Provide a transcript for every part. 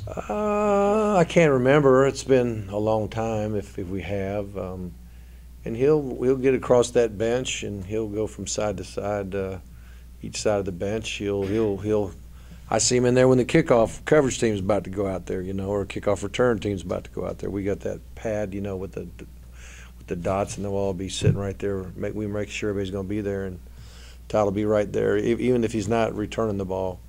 I can't remember. It's been a long time if we have. And he'll get across that bench and he'll go from side to side, each side of the bench. He'll. I see him in there when the kickoff coverage team's about to go out there, or kickoff return team's about to go out there. We got that pad, with the dots, and they'll all be sitting right there. We make sure everybody's going to be there, and Todd will be right there. Even if he's not returning the ball,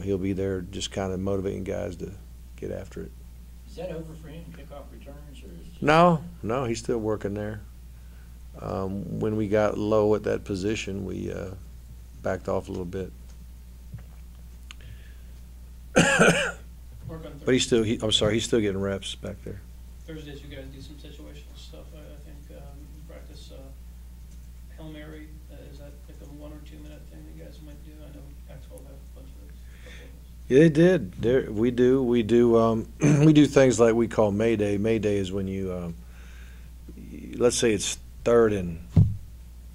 he'll be there, just kind of motivating guys to get after it. Is that over for him, kickoff returns, or is No, he's still working there. When we got low at that position, we backed off a little bit. But he's still getting reps back there. Thursdays, you guys do some situational stuff. I think you practice Hail Mary. Is that like a 1 or 2 minute thing you guys might do? I know Pac-12 have a bunch of those. Yeah, they did. We do. We do things like we call Mayday. Mayday is when you, let's say it's 3rd and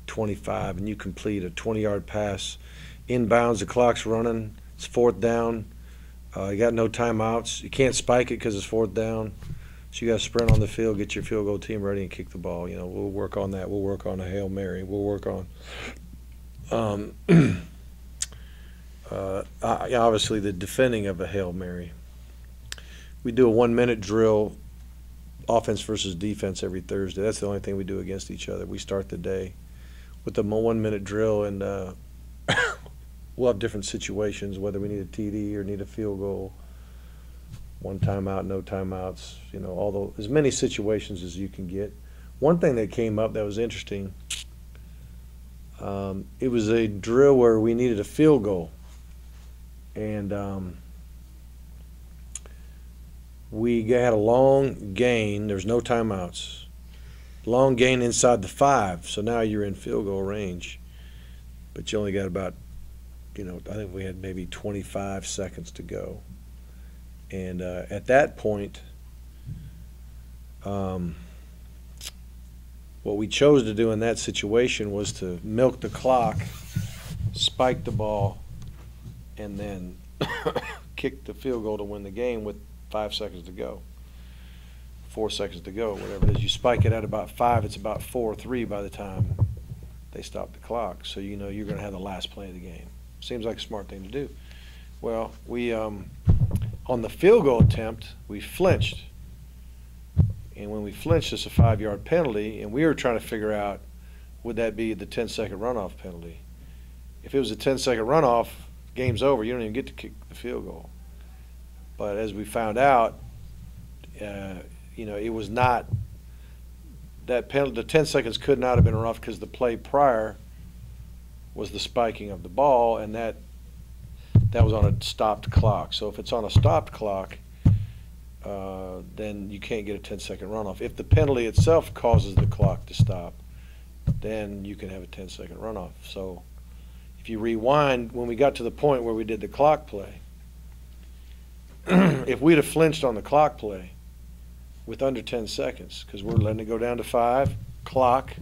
25, and you complete a 20-yard pass inbounds. The clock's running. It's 4th down. You got no timeouts. You can't spike it because it's 4th down. So you got to sprint on the field, get your field goal team ready, and kick the ball. We'll work on that. We'll work on a Hail Mary. We'll work on obviously the defending of a Hail Mary. We do a 1-minute drill, offense versus defense, every Thursday. That's the only thing we do against each other. We start the day with a 1-minute drill, and we'll have different situations, whether we need a TD or need a field goal, 1 timeout, no timeouts, as many situations as you can get. One thing that came up that was interesting, it was a drill where we needed a field goal. And we had a long gain. There's no timeouts. Long gain inside the 5, so now you're in field goal range. But you only got about, I think we had maybe 25 seconds to go. And at that point, what we chose to do in that situation was to milk the clock, spike the ball, and then kick the field goal to win the game with 5 seconds to go, 4 seconds to go, whatever it is. You spike it at about 5, it's about 4-3 by the time they stop the clock. So you're going to have the last play of the game. Seems like a smart thing to do. Well, we on the field goal attempt, we flinched. And when we flinched, it's a 5-yard penalty, and we were trying to figure out, would that be the 10-second runoff penalty? If it was a 10-second runoff, game's over. You don't even get to kick the field goal. But as we found out, it was not that penalty. The 10 seconds could not have been rough because the play prior was the spiking of the ball, and that was on a stopped clock. So if it's on a stopped clock, then you can't get a 10-second runoff. If the penalty itself causes the clock to stop, then you can have a 10-second runoff. So if you rewind, when we got to the point where we did the clock play, if we'd have flinched on the clock play with under 10 seconds, because we're letting it go down to 5, clock,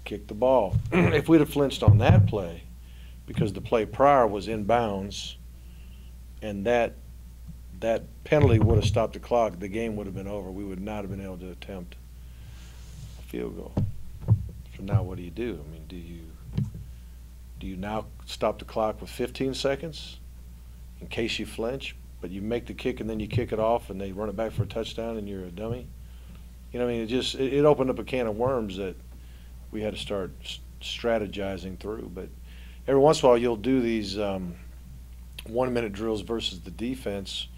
kick the ball. If we'd have flinched on that play, because the play prior was in bounds, and that penalty would have stopped the clock, the game would have been over. We would not have been able to attempt a field goal. So now what do you do? I mean, do you now stop the clock with 15 seconds in case you flinch, but you make the kick and then you kick it off and they run it back for a touchdown and you're a dummy? It opened up a can of worms that we had to start strategizing through. But every once in a while you'll do these 1-minute drills versus the defense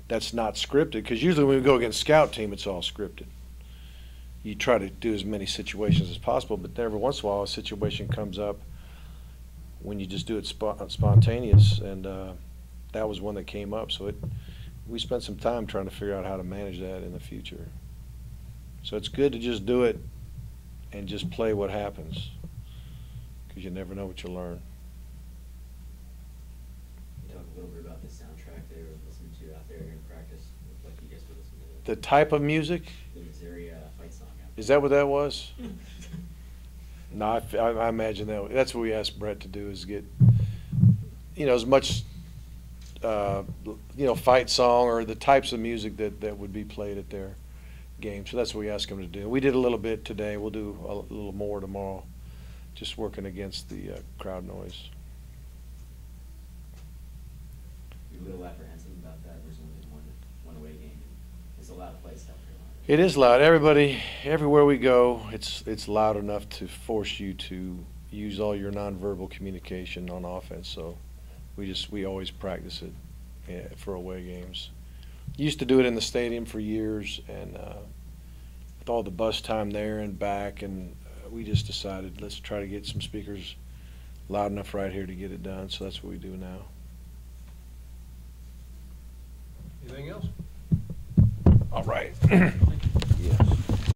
that's not scripted, because usually when we go against scout team, it's all scripted. You try to do as many situations as possible, but every once in a while a situation comes up when you just do it spontaneous, and that was one that came up. So we spent some time trying to figure out how to manage that in the future. So it's good to just do it and just play what happens, because you never know what you'll learn. Talk a little bit about the soundtrack they were listening to out there in practice. Looked like you guys were listening to The type of music? the Missouri fight song. Is that what that was? No, I imagine that's what we asked Brett to do, is get, as much fight song or the types of music that would be played at their game. So that's what we asked them to do. We did a little bit today. We'll do a little more tomorrow, just working against the crowd noise. You're a little apprehensive about that. There's only one away game. It's a loud place, South Carolina. It is loud. Everywhere we go, it's loud enough to force you to use all your nonverbal communication on offense. So we always practice it for away games. Used to do it in the stadium for years, and with all the bus time there and back, and we just decided let's try to get some speakers loud enough right here to get it done. So that's what we do now. Anything else? All right. Thank you. Yes.